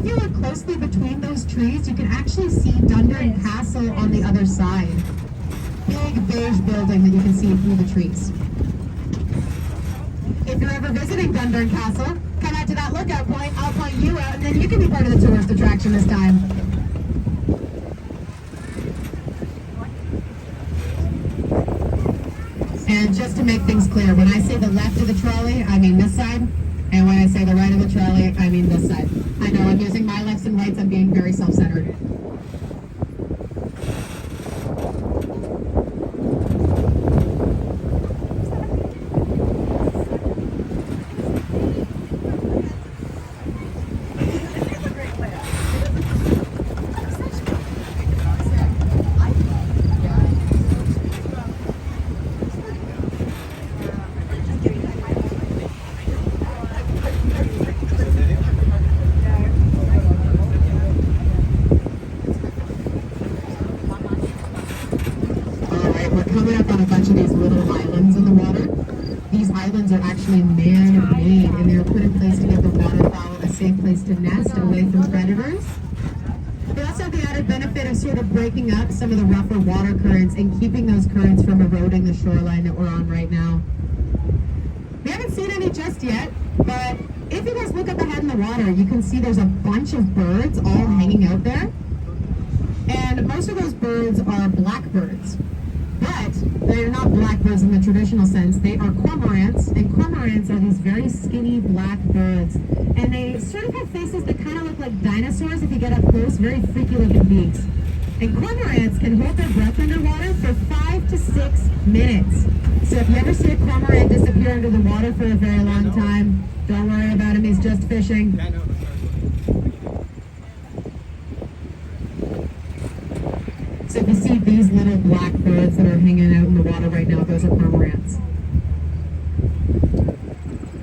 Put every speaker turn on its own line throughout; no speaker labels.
if you look closely between those trees, you can actually see Dundurn Castle on the other side. Big beige building that you can see through the trees. If you're ever visiting Dundurn Castle, come out to that lookout point, I'll point you out, and then you can be part of the tourist attraction this time. And just to make things clear, when I say the left of the trolley, I mean this side. And when I say the right of the trolley, I mean this side. I know I'm using my lefts and rights, I'm being very self-centered. Coming up on a bunch of these little islands in the water. These islands are actually man-made, and they were put in place to give the waterfowl a safe place to nest away from predators. They also have the added benefit of sort of breaking up some of the rougher water currents and keeping those currents from eroding the shoreline that we're on right now. We haven't seen any just yet, but if you guys look up ahead in the water, you can see there's a bunch of birds all hanging out there. And most of those birds are blackbirds. But they're not blackbirds in the traditional sense. They are cormorants, and cormorants are these very skinny black birds. And they sort of have faces that kind of look like dinosaurs if you get up close, very freaky looking beaks. And cormorants can hold their breath underwater for 5 to 6 minutes. So if you ever see a cormorant disappear under the water for a very long time, don't worry about him, he's just fishing. So if you see these little black birds that are hanging out in the water right now, those are cormorants.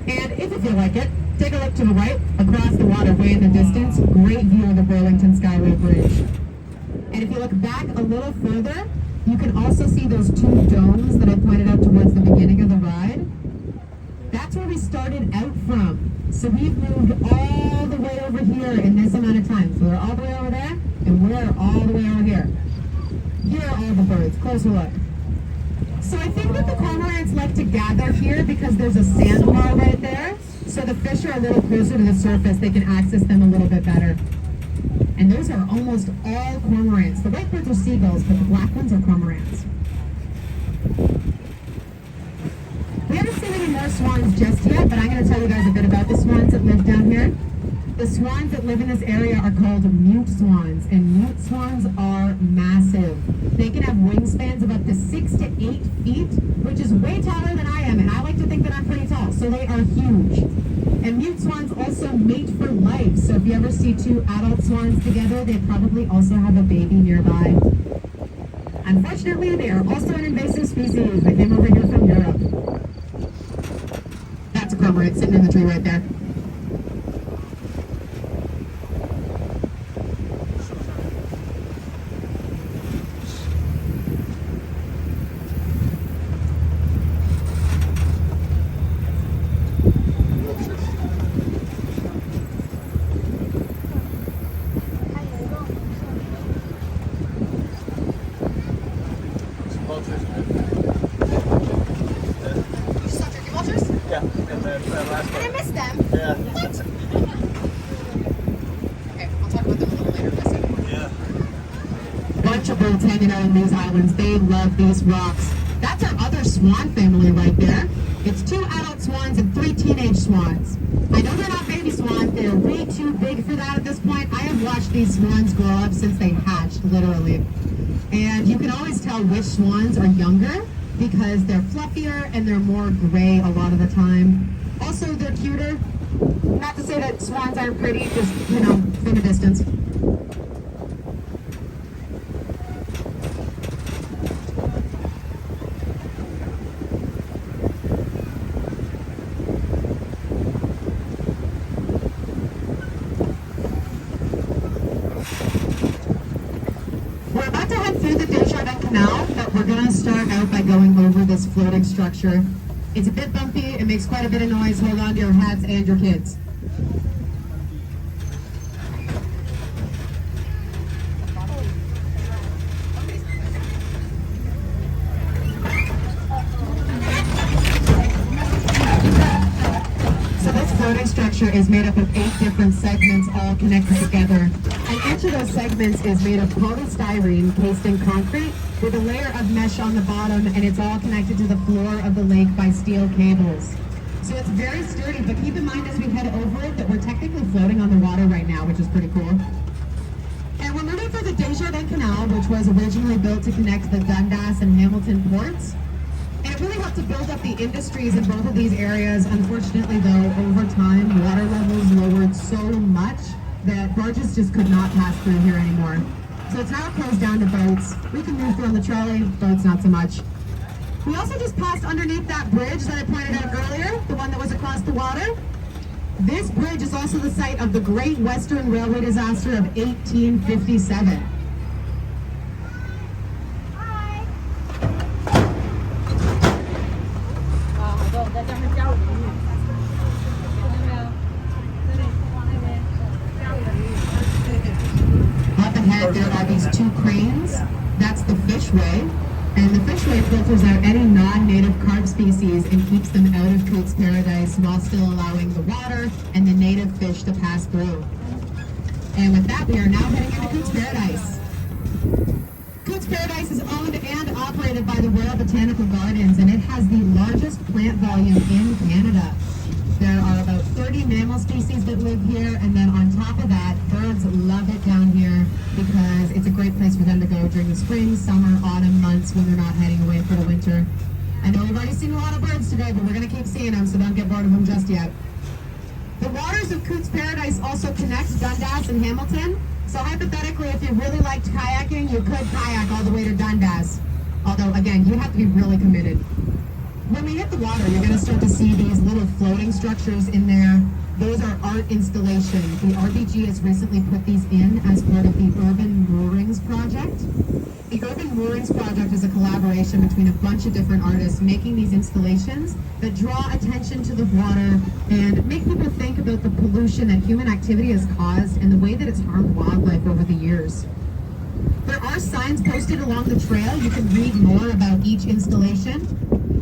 And if you feel like it, take a look to the right, across the water, way in the distance, great view of the Burlington Skyway Bridge. And if you look back a little further, you can also see those 2 domes that I pointed out towards the beginning of the ride. That's where we started out from. So we've moved all the way over here in this amount of time. So we're all the way over there, and we're all the way over here. Here are all the birds. Closer look. So I think that the cormorants like to gather here because there's a sandbar right there. So the fish are a little closer to the surface. They can access them a little bit better. And those are almost all cormorants. The white birds are seagulls, but the black ones are cormorants. We haven't seen any more swans just yet, but I'm going to tell you guys a bit about the swans that live down here. The swans that live in this area are called mute swans, and mute swans are massive. They can have wingspans of up to 6 to 8 feet, which is way taller than I am, and I like to think that I'm pretty tall, so they are huge. And mute swans also mate for life, so if you ever see 2 adult swans together, they probably also have a baby nearby. Unfortunately, they are also an invasive species. They came over here from Europe. That's a cormorant sitting in the tree right there.
I missed them.
Yeah.
What? Okay, I'll talk about them a little later.
Yeah.
Bunch of birds hanging out on these islands. They love these rocks. That's our other swan family right there. It's 2 adult swans and 3 teenage swans. I know they're not baby swans. They're way too big for that at this point. I have watched these swans grow up since they hatched, literally. And you can always tell which swans are younger because they're fluffier and they're more gray a lot of the time. Also, they're cuter. Not to say that swans aren't pretty, just, you know, from a distance. We're about to head through the Desjardins Canal, but we're going to start out by going over this floating structure. It's a bit bumpy, it makes quite a bit of noise. Hold on to your hats and your kids. structure is made up of 8 different segments all connected together. And each of those segments is made of polystyrene cased in concrete with a layer of mesh on the bottom, and it's all connected to the floor of the lake by steel cables. So it's very sturdy, but keep in mind as we head over it that we're technically floating on the water right now, which is pretty cool. And we're moving for the Desjardins Canal, which was originally built to connect the Dundas and Hamilton ports. And it really helped to build up the industries in both of these areas. Unfortunately, though, over time, water levels lowered so much that barges just could not pass through here anymore. So it's now closed down to boats. We can move through on the trolley, boats not so much. We also just passed underneath that bridge that I pointed out earlier, the one that was across the water. This bridge is also the site of the Great Western Railway disaster of 1857. Up ahead there are these 2 cranes. That's the fishway. And the fishway filters out any non-native carp species and keeps them out of Coots Paradise while still allowing the water and the native fish to pass through. And with that, we are now heading into Coots Paradise. Coots Paradise is owned and operated by the Royal Botanical Gardens, and it has the largest plant volume in Canada. There are about 30 mammal species that live here, and then on top of that, birds love it down here because it's a great place for them to go during the spring, summer, autumn months when they're not heading away for the winter. I know we've already seen a lot of birds today, but we're going to keep seeing them, so don't get bored of them just yet. The waters of Coots Paradise also connect Dundas and Hamilton, so hypothetically, if you really liked kayaking, you could kayak all the way to Dundas. Although, again, you have to be really committed. When we hit the water, you're going to start to see these little floating structures in there. Those are art installations. The RBG has recently put these in as part of the Urban Moorings project. The Urban Moorings project is a collaboration between a bunch of different artists making these installations that draw attention to the water and make people think about the pollution that human activity has caused and the way that it's harmed wildlife over the years. There are signs posted along the trail. You can read more about each installation.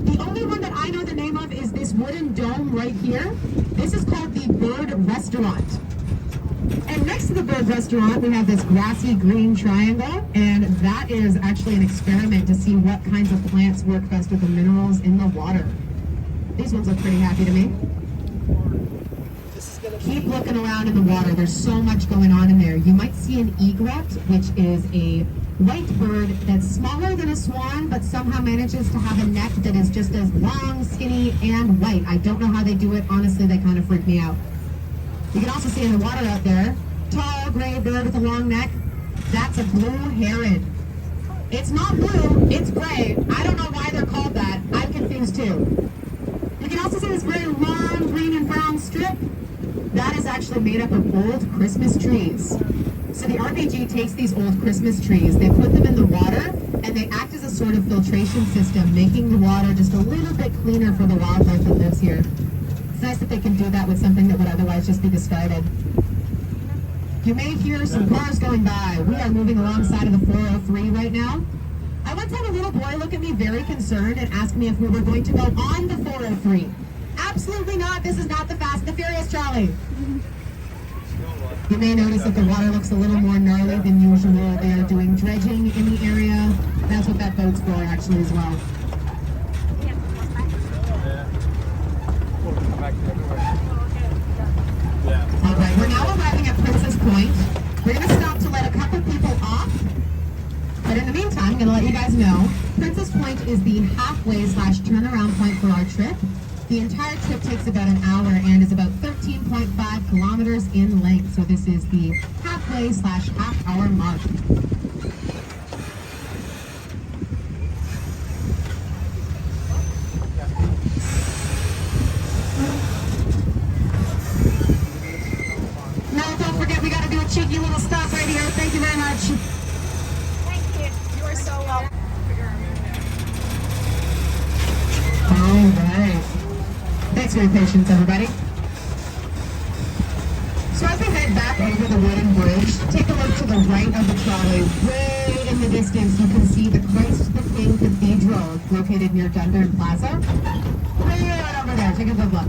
The only one that I know the name of is this wooden dome right here. This is called the Bird Restaurant. And next to the Bird Restaurant, we have this grassy green triangle, and that is actually an experiment to see what kinds of plants work best with the minerals in the water. These ones look pretty happy to me. Keep looking around in the water. There's so much going on in there. You might see an egret, which is a white bird that's smaller than a swan, but somehow manages to have a neck that is just as long, skinny, and white. I don't know how they do it. Honestly, they kind of freak me out. You can also see in the water out there, tall gray bird with a long neck. That's a blue heron. It's not blue, it's gray. I don't know why they're called that. I'm confused too. You can also see this very long green and brown strip. That is actually made up of old Christmas trees. So the RPG takes these old Christmas trees, they put them in the water, and they act as a sort of filtration system, making the water just a little bit cleaner for the wildlife that lives here. It's nice that they can do that with something that would otherwise just be discarded. You may hear some cars going by. We are moving alongside of the 403 right now. I once had a little boy look at me very concerned and ask me if we were going to go on the 403. Absolutely not. This is not the Fast and the Furious trolley. You may notice that the water looks a little more gnarly than usual. They are doing dredging in the area. That's what that boat's for actually as well. Alright, we're now arriving at Princess Point. We're going to stop to let a couple people off. But in the meantime, I'm going to let you guys know, Princess Point is the halfway/turnaround point for our trip. The entire trip takes about an hour and is about 13.5 kilometers in length. So this is the halfway/half-hour mark. No, don't forget, we got to do a cheeky little stop right here. Thank you very much.
Thank you. You are so welcome.
All right. Thanks for your patience, everybody. So as we head back over the wooden bridge, take a look to the right of the trolley. Way in the distance, you can see the Christ the King Cathedral located near Dundas Plaza. Way right over there. Take a good look.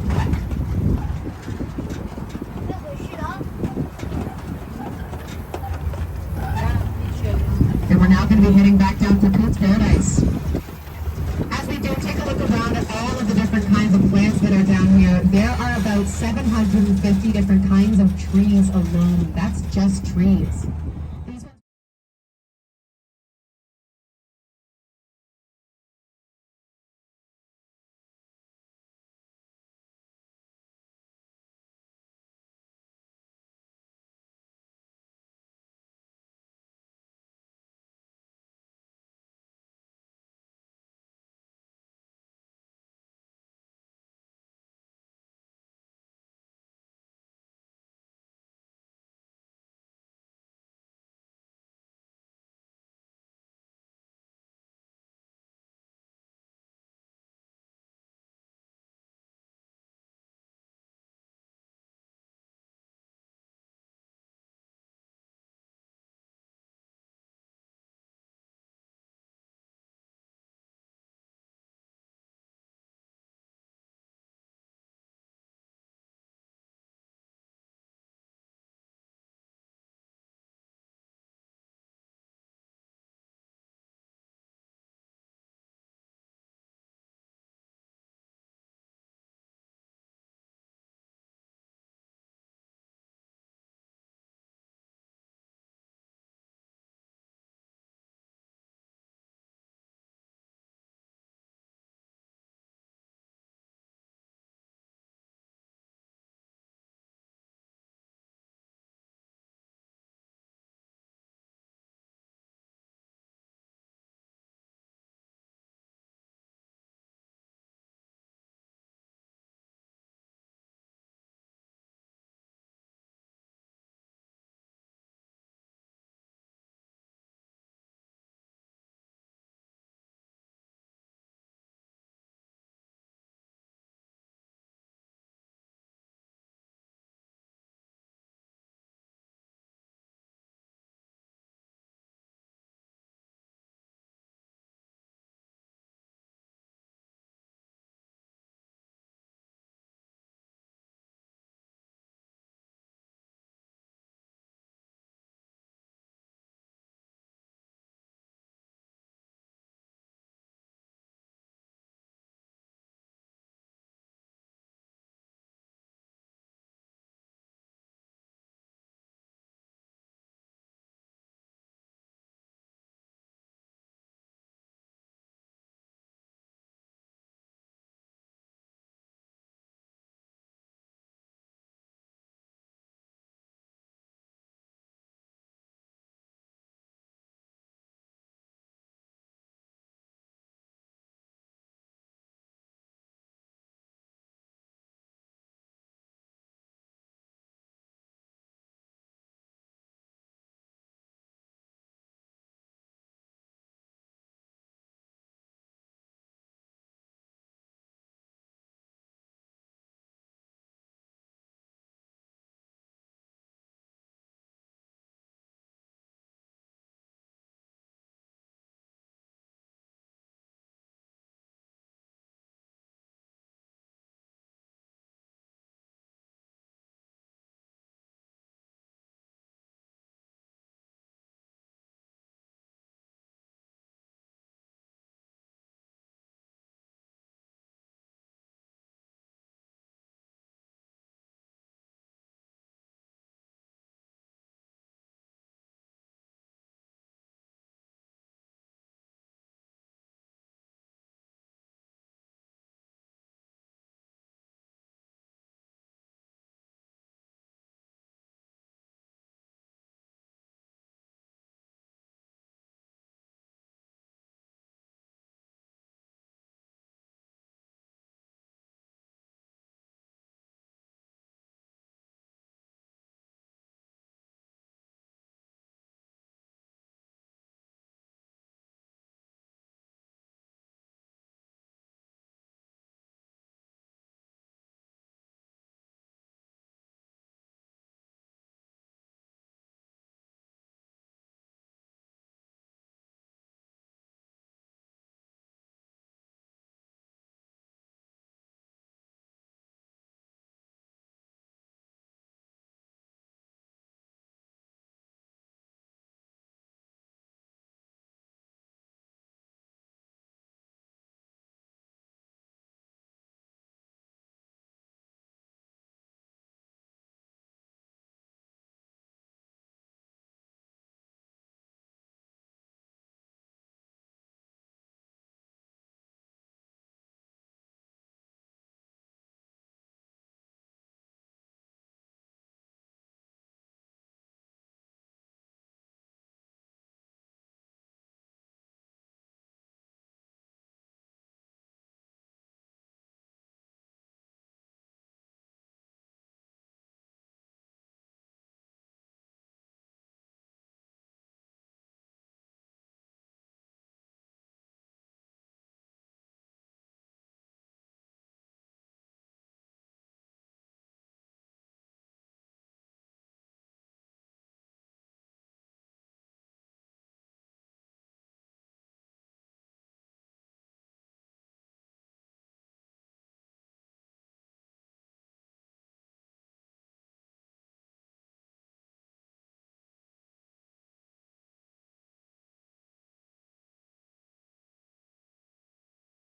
now going to be heading back down to Coot's Paradise. As we do take a look around at all of the different kinds of plants that are down here, there are about 750 different kinds of trees alone. That's just trees.